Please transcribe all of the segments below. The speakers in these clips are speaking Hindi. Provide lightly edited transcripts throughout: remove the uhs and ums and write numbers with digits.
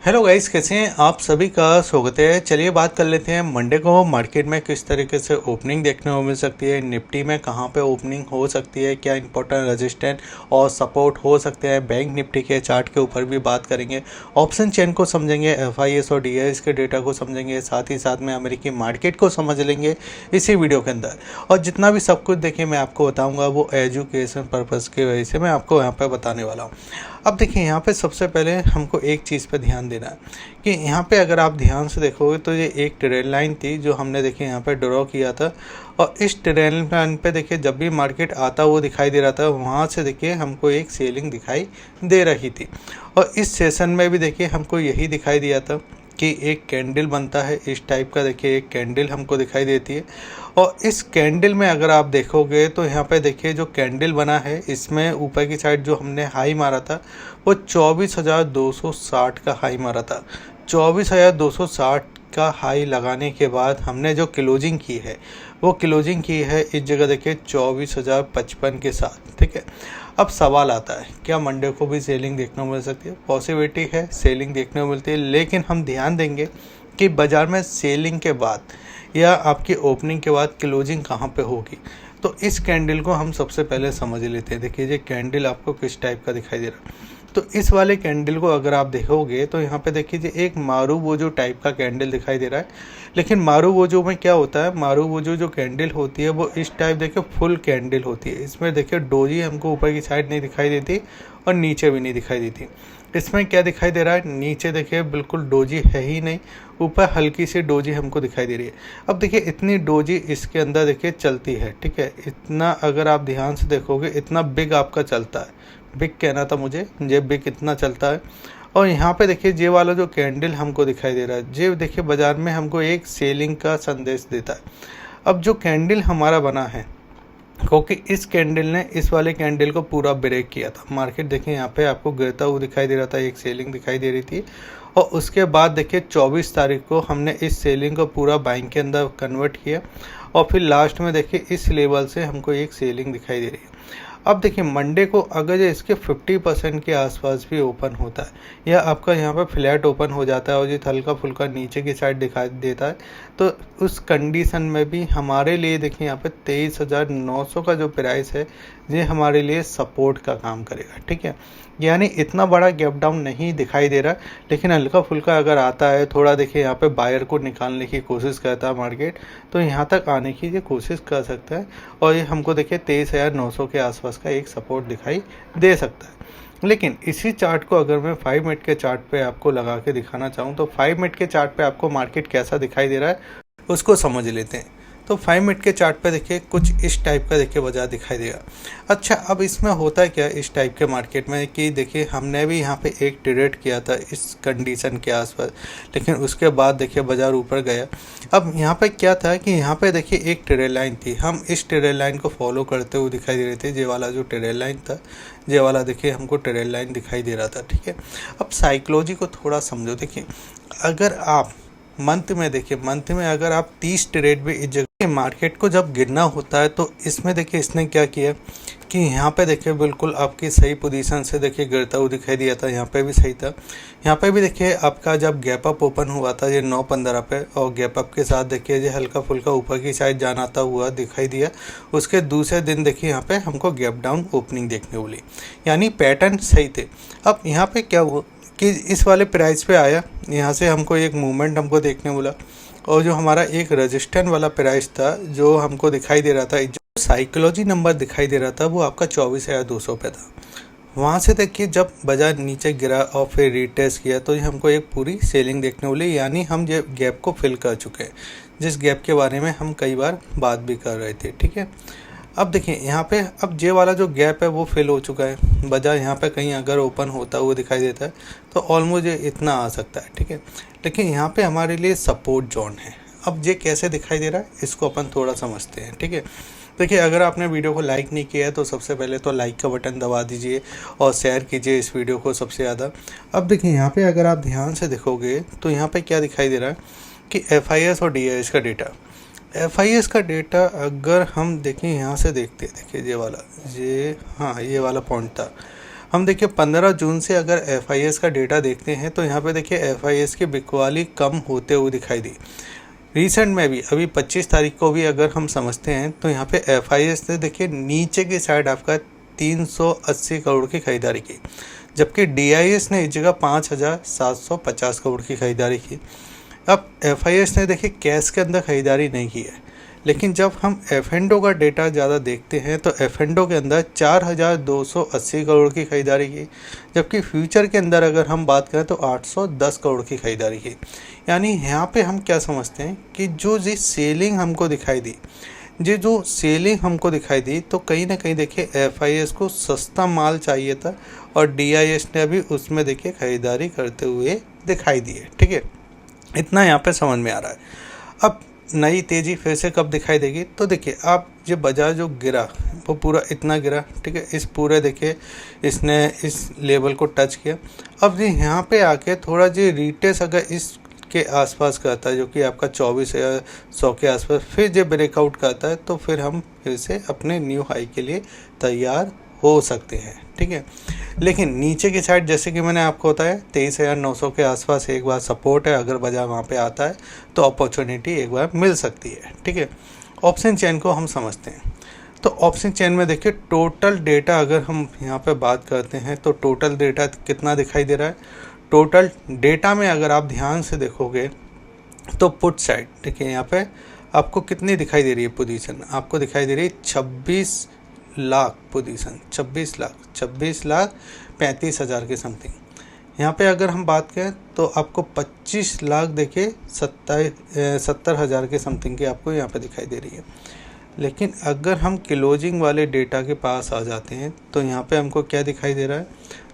हेलो गाइस, कैसे हैं आप सभी का स्वागत है। चलिए बात कर लेते हैं मंडे को मार्केट में किस तरीके से ओपनिंग देखने को मिल सकती है, निफ्टी में कहां पे ओपनिंग हो सकती है, क्या इंपॉर्टेंट रेजिस्टेंस और सपोर्ट हो सकते हैं। बैंक निफ्टी के चार्ट के ऊपर भी बात करेंगे, ऑप्शन चेन को समझेंगे, एफआईएस और डीआईएस के डेटा को समझेंगे, साथ ही साथ में अमेरिकी मार्केट को समझ लेंगे इसी वीडियो के अंदर। और जितना भी सब कुछ देखिए मैं आपको बताऊँगा वो एजुकेशन पर्पज़ की वजह से मैं आपको यहाँ पर बताने वाला हूँ। अब देखिए यहाँ पे सबसे पहले हमको एक चीज़ पे ध्यान देना है कि यहाँ पे अगर आप ध्यान से देखोगे तो ये एक ट्रेंड लाइन थी जो हमने देखिए यहाँ पे ड्रॉ किया था। और इस ट्रेंड लाइन पे देखिए जब भी मार्केट आता हुआ दिखाई दे रहा था वहाँ से देखिए हमको एक सेलिंग दिखाई दे रही थी। और इस सेशन में भी देखिए हमको यही दिखाई दिया था कि एक कैंडल बनता है इस टाइप का। देखिए एक कैंडल हमको दिखाई देती है और इस कैंडल में अगर आप देखोगे तो यहाँ पे देखिए जो कैंडल बना है इसमें ऊपर की साइड जो हमने हाई मारा था वो 24,260 का हाई मारा था। 24,260 का हाई लगाने के बाद हमने जो क्लोजिंग की है वो क्लोजिंग की है इस जगह देखिए 24,055 के साथ। ठीक है, अब सवाल आता है क्या मंडे को भी सेलिंग देखने को मिल सकती है। पॉसिबिलिटी है सेलिंग देखने को मिलती है, लेकिन हम ध्यान देंगे कि बाज़ार में सेलिंग के बाद या आपकी ओपनिंग के बाद क्लोजिंग कहाँ पे होगी। तो इस कैंडल को हम सबसे पहले समझ लेते हैं। देखिए ये कैंडल आपको किस टाइप का दिखाई दे रहा है। तो इस वाले कैंडल को अगर आप देखोगे तो यहाँ पे देखिए एक मारूबोजो टाइप का कैंडल दिखाई दे रहा है। लेकिन मारूबोजो में क्या होता है, मारूबोजो जो कैंडल होती है वो इस टाइप देखिए फुल कैंडल होती है। इसमें देखिए डोजी हमको ऊपर की साइड नहीं दिखाई देती और नीचे भी नहीं दिखाई देती। इसमें क्या दिखाई दे रहा है, नीचे देखिए बिल्कुल डोजी है ही नहीं, ऊपर हल्की सी डोजी हमको दिखाई दे रही है। अब देखिए इतनी डोजी इसके अंदर देखिए चलती है। ठीक है, इतना अगर आप ध्यान से देखोगे इतना बिग आपका चलता है। बिग कहना था मुझे, ये बिग इतना चलता है। और यहाँ पे देखिए ये वाला जो कैंडल हमको दिखाई दे रहा है ये देखिए बाज़ार में हमको एक सेलिंग का संदेश देता है। अब जो कैंडल हमारा बना है क्योंकि इस कैंडल ने इस वाले कैंडल को पूरा ब्रेक किया था। मार्केट देखिए यहाँ पे आपको गिरता हुआ दिखाई दे रहा था, एक सेलिंग दिखाई दे रही थी। और उसके बाद देखिए 24 तारीख को हमने इस सेलिंग को पूरा बाइंग के अंदर कन्वर्ट किया और फिर लास्ट में देखिए इस लेवल से हमको एक सेलिंग दिखाई दे रही है। अब देखिए मंडे को अगर ये इसके 50% के आसपास भी ओपन होता है या आपका यहाँ पर फ्लैट ओपन हो जाता है और ये हल्का फुल्का नीचे की साइड दिखाई देता है तो उस कंडीशन में भी हमारे लिए देखिए यहाँ पे 23,900 का जो प्राइस है ये हमारे लिए सपोर्ट का काम करेगा। ठीक है, यानी इतना बड़ा गैप डाउन नहीं दिखाई दे रहा, लेकिन हल्का फुल्का अगर आता है थोड़ा देखिए यहाँ पे बायर को निकालने की कोशिश करता है मार्केट तो यहाँ तक आने की ये कोशिश कर सकता है। और ये हमको देखिए 23,900 के आसपास का एक सपोर्ट दिखाई दे सकता है। लेकिन इसी चार्ट को अगर मैं 5 मिनट के चार्ट पे आपको लगा के दिखाना चाहूँ तो 5 मिनट के चार्ट पे आपको मार्केट कैसा दिखाई दे रहा है उसको समझ लेते हैं। तो 5 मिनट के चार्ट पे देखिए कुछ इस टाइप का देखिए बाजार दिखाई देगा। अच्छा, अब इसमें होता है क्या इस टाइप के मार्केट में कि देखिए हमने भी यहाँ पे एक ट्रेड किया था इस कंडीशन के आसपास, लेकिन उसके बाद देखिए बाजार ऊपर गया। अब यहाँ पे क्या था कि यहाँ पे देखिए एक ट्रेड लाइन थी, हम इस ट्रेड लाइन को फॉलो करते हुए दिखाई दे रहे थे। ये वाला जो ट्रेड लाइन था ये वाला देखिए हमको ट्रेड लाइन दिखाई दे रहा था। ठीक है, अब साइकोलॉजी को थोड़ा समझो। देखिए अगर आप मंथ में देखिए मंथ में अगर आप 30 ट्रेड भी इस जगह मार्केट को जब गिरना होता है तो इसमें देखिए इसने क्या किया कि यहाँ पे देखिए बिल्कुल आपकी सही पोजीशन से देखिए गिरता हुआ दिखाई दिया था। यहाँ पे भी सही था, यहाँ पे भी देखिए आपका जब गैप अप ओपन हुआ था ये 9:15 पे और गैप अप के साथ देखिए ये हल्का फुल्का ऊपर की साइड जाना आता हुआ दिखाई दिया। उसके दूसरे दिन देखिए यहाँ पे हमको गैप डाउन ओपनिंग देखने को मिली, यानी पैटर्न सही थे। अब यहाँ पे क्या हुआ कि इस वाले प्राइस पे आया, यहाँ से हमको एक मूवमेंट हमको देखने मिला और जो हमारा एक रजिस्टेंस वाला प्राइस था जो हमको दिखाई दे रहा था, जो साइकोलॉजी नंबर दिखाई दे रहा था वो आपका 24,200 पे था। वहाँ से देखिए जब बाजार नीचे गिरा और फिर रीटेस्ट किया तो हमको एक पूरी सेलिंग देखने को मिली, यानी हम ये गैप को फिल कर चुके हैं, जिस गैप के बारे में हम कई बार बात भी कर रहे थे। ठीक है, अब देखिए यहाँ पे अब जे वाला जो गैप है वो फिल हो चुका है। बाजार यहाँ पे कहीं अगर ओपन होता हुआ दिखाई देता है तो ऑलमोस्ट ये इतना आ सकता है। ठीक है, लेकिन यहाँ पे हमारे लिए सपोर्ट जोन है। अब ये कैसे दिखाई दे रहा है इसको अपन थोड़ा समझते हैं। ठीक है, देखिए अगर आपने वीडियो को लाइक नहीं किया है तो सबसे पहले तो लाइक का बटन दबा दीजिए और शेयर कीजिए इस वीडियो को सबसे ज़्यादा। अब देखिए यहाँ पे अगर आप ध्यान से देखोगे तो यहाँ पे क्या दिखाई दे रहा है कि एफआईएस और डीआईएस का डेटा। एफआईएस का डेटा अगर हम देखें यहाँ से देखते हैं, देखिए ये वाला हाँ ये वाला पॉइंट था। हम देखिए 15 जून से अगर FIS का डेटा देखते हैं तो यहाँ पे देखिए FIS की बिकवाली कम होते हुए दिखाई दी। रिसेंट में भी अभी 25 तारीख को भी अगर हम समझते हैं तो यहाँ पे FIS ने देखिए नीचे की साइड आपका 380 करोड़ की खरीदारी की, जबकि DIS ने इस जगह 5,750 करोड़ की खरीदारी की। अब FIS ने देखिए कैश के अंदर खरीदारी नहीं की है, लेकिन जब हम F&O का डेटा ज़्यादा देखते हैं तो F&O के अंदर 4,280 करोड़ की खरीदारी की, जबकि फ्यूचर के अंदर अगर हम बात करें तो 810 करोड़ की खरीदारी की। यानी यहाँ पे हम क्या समझते हैं कि जो सेलिंग हमको दिखाई दी, जो सेलिंग हमको दिखाई दी, तो कहीं ना कहीं देखिए FIS को सस्ता माल चाहिए था और DIS ने अभी उसमें देखिए खरीदारी करते हुए दिखाई दी है। ठीक है, इतना यहाँ पे समझ में आ रहा है। अब नई तेज़ी फिर से कब दिखाई देगी, तो देखिए आप जो बाजार जो गिरा वो पूरा इतना गिरा, ठीक है, इस पूरे देखिए इसने इस लेवल को टच किया। अब यहाँ पे आके थोड़ा जो रिटेस अगर इसके आसपास करता है जो कि आपका 24,100 के आसपास फिर जो ब्रेकआउट करता है तो फिर हम फिर से अपने न्यू हाई के लिए तैयार हो सकते हैं। ठीक है, लेकिन नीचे की साइड जैसे कि मैंने आपको बताया 23,900 के आसपास एक बार सपोर्ट है, अगर बाजार वहाँ पे आता है तो अपॉर्चुनिटी एक बार मिल सकती है। ठीक है, ऑप्शन चेन को हम समझते हैं तो ऑप्शन चेन में देखिए टोटल डेटा अगर हम यहाँ पे बात करते हैं तो टोटल डेटा कितना दिखाई दे रहा है। टोटल डेटा में अगर आप ध्यान से देखोगे तो पुट साइड देखिए यहाँ पे आपको कितनी दिखाई दे रही है पोजीशन, आपको दिखाई दे रही है 26 लाख पोजीशन, 26 लाख 35,000 के समथिंग। यहाँ पे अगर हम बात करें तो आपको 25 लाख देखिए 70,000 के समथिंग की आपको यहाँ पे दिखाई दे रही है। लेकिन अगर हम क्लोजिंग वाले डेटा के पास आ जाते हैं तो यहाँ पे हमको क्या दिखाई दे रहा है,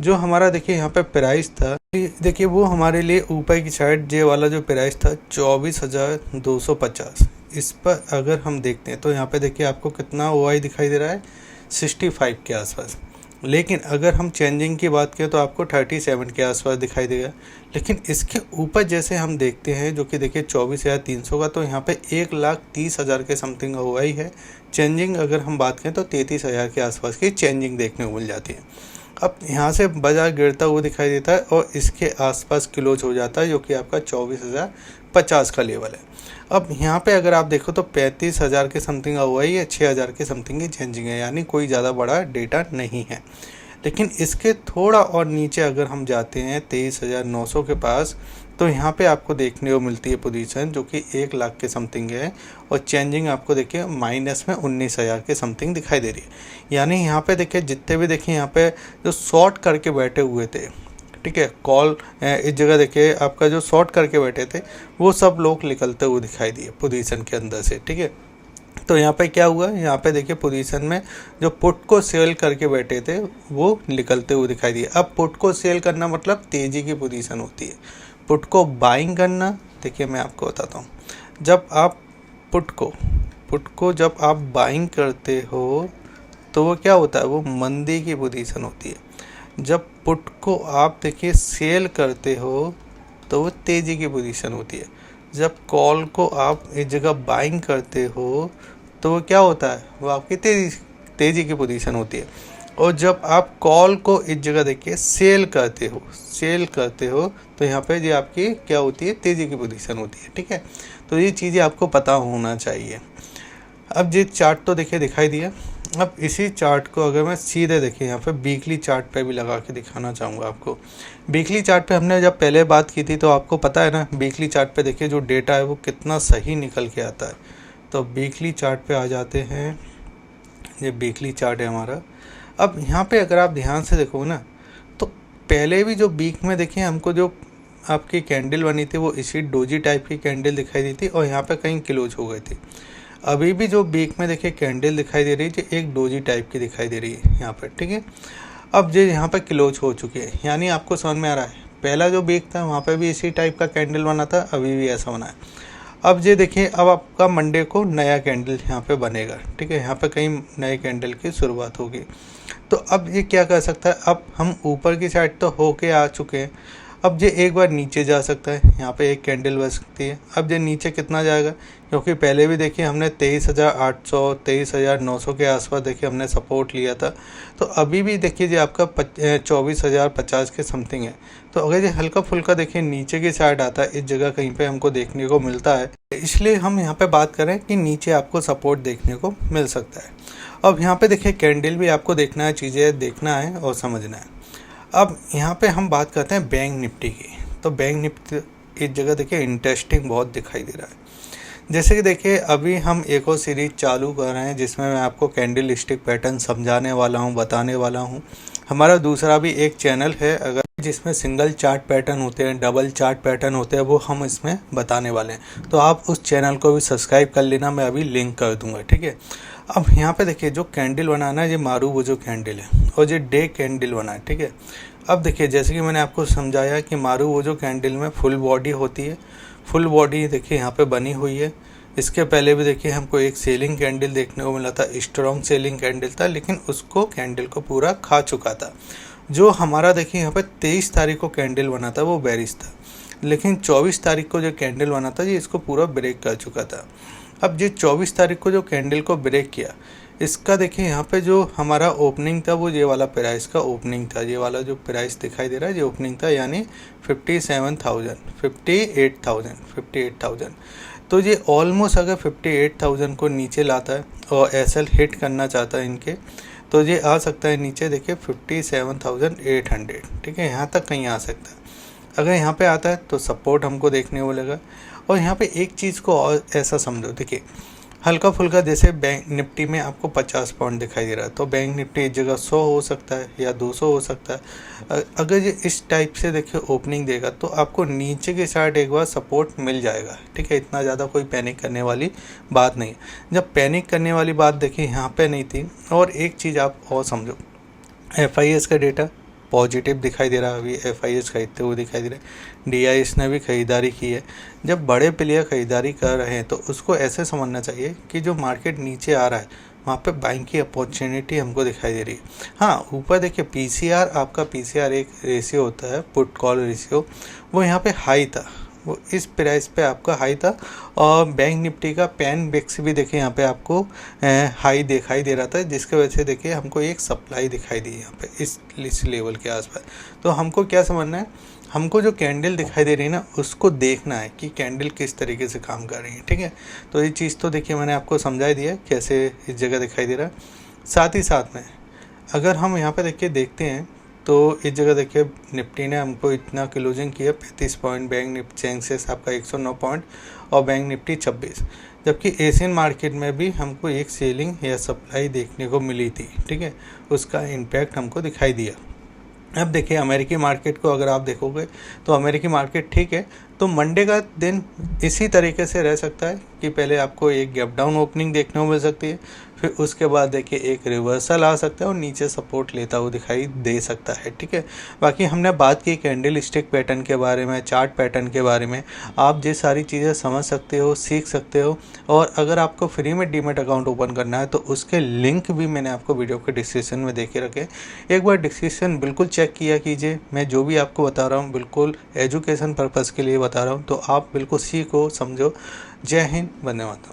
जो हमारा देखिए यहाँ पे प्राइस था, देखिए वो हमारे लिए ऊपर की साइड जे वाला जो प्राइस था 24,250, इस पर अगर हम देखते हैं तो यहाँ पे देखिए आपको कितना OI दिखाई दे रहा है 65 के आसपास। लेकिन अगर हम चेंजिंग की बात करें तो आपको 37 के आसपास दिखाई देगा। लेकिन इसके ऊपर जैसे हम देखते हैं जो कि देखिए 24,300 का, तो यहाँ पे 1,30,000 के समथिंग OI है। चेंजिंग अगर हम बात करें तो 33,000 के आसपास की चेंजिंग देखने को मिल जाती है। अब यहाँ से बाजार गिरता हुआ दिखाई देता है और इसके आसपास क्लोज हो जाता है जो कि आपका 24,050 का लेवल है। अब यहाँ पे अगर आप देखो तो 35,000 के समथिंग OI है, 6,000 के समथिंग की चेंजिंग है, यानी कोई ज़्यादा बड़ा डेटा नहीं है। लेकिन इसके थोड़ा और नीचे अगर हम जाते हैं 23,900 के पास तो यहाँ पे आपको देखने को मिलती है पोजीशन जो कि 1 लाख के समथिंग है और चेंजिंग आपको देखिए माइनस में 19,000 के समथिंग दिखाई दे रही है। यानी यहाँ पे देखिए जितने भी देखिए यहाँ पे जो शॉर्ट करके बैठे हुए थे, ठीक है, कॉल इस जगह देखिए आपका जो शॉर्ट करके बैठे थे वो सब लोग निकलते हुए दिखाई दिए पोजीशन के अंदर से। ठीक है, तो यहाँ पे क्या हुआ, यहाँ पे देखिए पोजीशन में जो पुट को सेल करके बैठे थे वो निकलते हुए दिखाई दिए। अब पुट को सेल करना मतलब तेज़ी की पोजीशन होती है, पुट को बाइंग करना देखिए मैं आपको बताता हूँ। जब आप पुट को जब आप बाइंग करते हो तो वो क्या होता है, वो मंदी की पोजीशन होती है। जब पुट को आप देखिए सेल करते हो तो वो तेज़ी की पोजीशन होती है। जब कॉल को आप इस जगह बाइंग करते हो तो वो क्या होता है, वो आपकी तेज़ी की पोजीशन होती है। और जब आप कॉल को इस जगह देखिए सेल करते हो तो यहाँ पे जो आपकी क्या होती है, तेज़ी की पोजीशन होती है। ठीक है, तो ये चीज़ें आपको पता होना चाहिए। अब ये चार्ट तो देखिए दिखाई दिया। अब इसी चार्ट को अगर मैं सीधे देखिए यहाँ पे वीकली चार्ट पे भी लगा के दिखाना चाहूँगा आपको। वीकली चार्ट पे हमने जब पहले बात की थी तो आपको पता है ना, वीकली चार्ट पे देखिए जो डेटा है वो कितना सही निकल के आता है। तो वीकली चार्ट पे आ जाते हैं, ये वीकली चार्ट है हमारा। अब यहाँ पे अगर आप ध्यान से देखो ना तो पहले भी जो वीक में देखिए हमको जो आपकी कैंडल बनी थी वो इसी डोजी टाइप की कैंडल दिखाई दी थी और यहाँ पे कहीं क्लोज हो गई थी। अभी भी जो वीक में देखिए कैंडल दिखाई दे रही है जो एक डोजी टाइप की दिखाई दे रही है यहाँ पर। ठीक है, अब जो यहाँ पे क्लोज हो चुकी है, यानी आपको समझ में आ रहा है पहला जो वीक था वहाँ पे भी इसी टाइप का कैंडल बना था, अभी भी ऐसा बना है। अब ये देखिए अब आपका मंडे को नया कैंडल यहाँ पे बनेगा। ठीक है, यहाँ पे कहीं नए कैंडल की शुरुआत होगी। तो अब ये क्या कर सकता है, अब हम ऊपर की साइड तो होके आ चुके हैं, अब ये एक बार नीचे जा सकता है, यहाँ पे एक कैंडल बन सकती है। अब ये नीचे कितना जाएगा, क्योंकि पहले भी देखिए हमने 23,800 23,900 के आसपास देखिए हमने सपोर्ट लिया था। तो अभी भी देखिए जी आपका 24,050 के समथिंग है। तो अगर ये हल्का फुल्का देखिए नीचे की साइड आता है, इस जगह कहीं पे हमको देखने को मिलता है, इसलिए हम यहाँ पे बात करें कि नीचे आपको सपोर्ट देखने को मिल सकता है। अब यहाँ पे देखिए कैंडल भी आपको देखना है, चीज़ें देखना है और समझना है। अब यहाँ पे हम बात करते हैं बैंक निफ्टी की। तो बैंक निफ्टी इस जगह देखिए इंटरेस्टिंग बहुत दिखाई दे रहा है। जैसे कि देखिए अभी हम एक और सीरीज चालू कर रहे हैं जिसमें मैं आपको कैंडल स्टिक पैटर्न समझाने वाला हूँ, बताने वाला हूँ। हमारा दूसरा भी एक चैनल है अगर जिसमें सिंगल चार्ट पैटर्न होते हैं, डबल चार्ट पैटर्न होते हैं, वो हम इसमें बताने वाले हैं। तो आप उस चैनल को भी सब्सक्राइब कर लेना, मैं अभी लिंक कर दूंगा, ठीक है। अब यहाँ पे देखिए जो कैंडल बनाना है, ये मारूबुजो कैंडल है और ये डे कैंडल बना है, ठीक है। अब देखिए जैसे कि मैंने आपको समझाया कि मारूबुजो कैंडल में फुल बॉडी होती है। फुल बॉडी देखिए यहाँ पे बनी हुई है। इसके पहले भी देखिए हमको एक सेलिंग कैंडल देखने को मिला था, स्ट्रॉन्ग सेलिंग कैंडल था, लेकिन उसको कैंडल को पूरा खा चुका था। जो हमारा देखिए यहाँ पे 23 तारीख को कैंडल बना था वो बेरिश था, लेकिन 24 तारीख को जो कैंडल बना था ये इसको पूरा ब्रेक कर चुका था। अब ये 24 तारीख को जो कैंडल को ब्रेक किया, इसका देखिए यहाँ पे जो हमारा ओपनिंग था वो ये वाला प्राइस का ओपनिंग था। ये वाला जो प्राइस दिखाई दे रहा है ये ओपनिंग था, यानी 58,000। तो ये ऑलमोस्ट अगर 58,000 को नीचे लाता है और एसएल हिट करना चाहता है इनके, तो ये आ सकता है नीचे देखिए 57,800, ठीक है, यहाँ तक कहीं आ सकता है। अगर यहाँ पे आता है तो सपोर्ट हमको देखने को मिलेगा। और यहाँ पे एक चीज़ को और ऐसा समझो, देखिए हल्का फुल्का जैसे बैंक निफ्टी में आपको 50 पॉइंट दिखाई दे रहा है, तो बैंक निफ्टी इस जगह 100 हो सकता है या 200 हो सकता है। अगर ये इस टाइप से देखिए ओपनिंग देगा तो आपको नीचे के साइड एक बार सपोर्ट मिल जाएगा, ठीक है। इतना ज़्यादा कोई पैनिक करने वाली बात नहीं है। जब पैनिक करने वाली बात देखिए यहाँ पे नहीं थी। और एक चीज़ आप और समझो, FIS का डेटा पॉजिटिव दिखाई दे रहा है, अभी FIS खरीदते हुए दिखाई दे रहा है। DIS ने भी खरीदारी की है। जब बड़े प्लेयर खरीदारी कर रहे हैं तो उसको ऐसे समझना चाहिए कि जो मार्केट नीचे आ रहा है वहाँ पे बाइंग की अपॉर्चुनिटी हमको दिखाई दे रही है। हाँ, ऊपर देखिए PCR, आपका PCR एक रेशियो होता है, पुट कॉल रेशियो, वो यहाँ पे हाई था, वो इस प्राइस पे आपका हाई था। और बैंक निफ्टी का पैन बेक्स भी देखिए यहाँ पे आपको हाई दिखाई दे रहा था, जिसके वजह से देखिए हमको एक सप्लाई दिखाई दी यहाँ पे इस लेवल के आसपास। तो हमको क्या समझना है, हमको जो कैंडल दिखाई दे रही है ना उसको देखना है कि कैंडल किस तरीके से काम कर रही है, ठीक है। तो ये चीज़ तो देखिए मैंने आपको समझा दिया कैसे इस जगह दिखाई दे रहा है। साथ ही साथ में अगर हम यहाँ पे देखिए देखते हैं तो इस जगह देखिए निफ्टी ने हमको इतना क्लोजिंग किया 35 पॉइंट, बैंक निफ्टी सेंसेक्स आपका 109 पॉइंट और बैंक निफ्टी 26। जबकि एशियन मार्केट में भी हमको एक सेलिंग या सप्लाई देखने को मिली थी, ठीक है, उसका इम्पैक्ट हमको दिखाई दिया। अब देखिए अमेरिकी मार्केट को अगर आप देखोगे तो अमेरिकी मार्केट ठीक है, तो मंडे का दिन इसी तरीके से रह सकता है कि पहले आपको एक गैप डाउन ओपनिंग देखने को मिल सकती है, फिर उसके बाद देखिए एक रिवर्सल आ सकता है और नीचे सपोर्ट लेता हुआ दिखाई दे सकता है, ठीक है। बाकी हमने बात की कैंडल स्टिक पैटर्न के बारे में, चार्ट पैटर्न के बारे में। आप ये सारी चीज़ें समझ सकते हो, सीख सकते हो। और अगर आपको फ्री में डीमैट अकाउंट ओपन करना है तो उसके लिंक भी मैंने आपको वीडियो के डिस्क्रिप्शन में दे के रखे। एक बार डिस्क्रिप्शन बिल्कुल चेक किया कीजिए। मैं जो भी आपको बता रहा हूँ बिल्कुल एजुकेशन पर्पज़ के लिए बता रहा हूँ, तो आप बिल्कुल सीखो, समझो। जय हिंद, वंदे मातरम।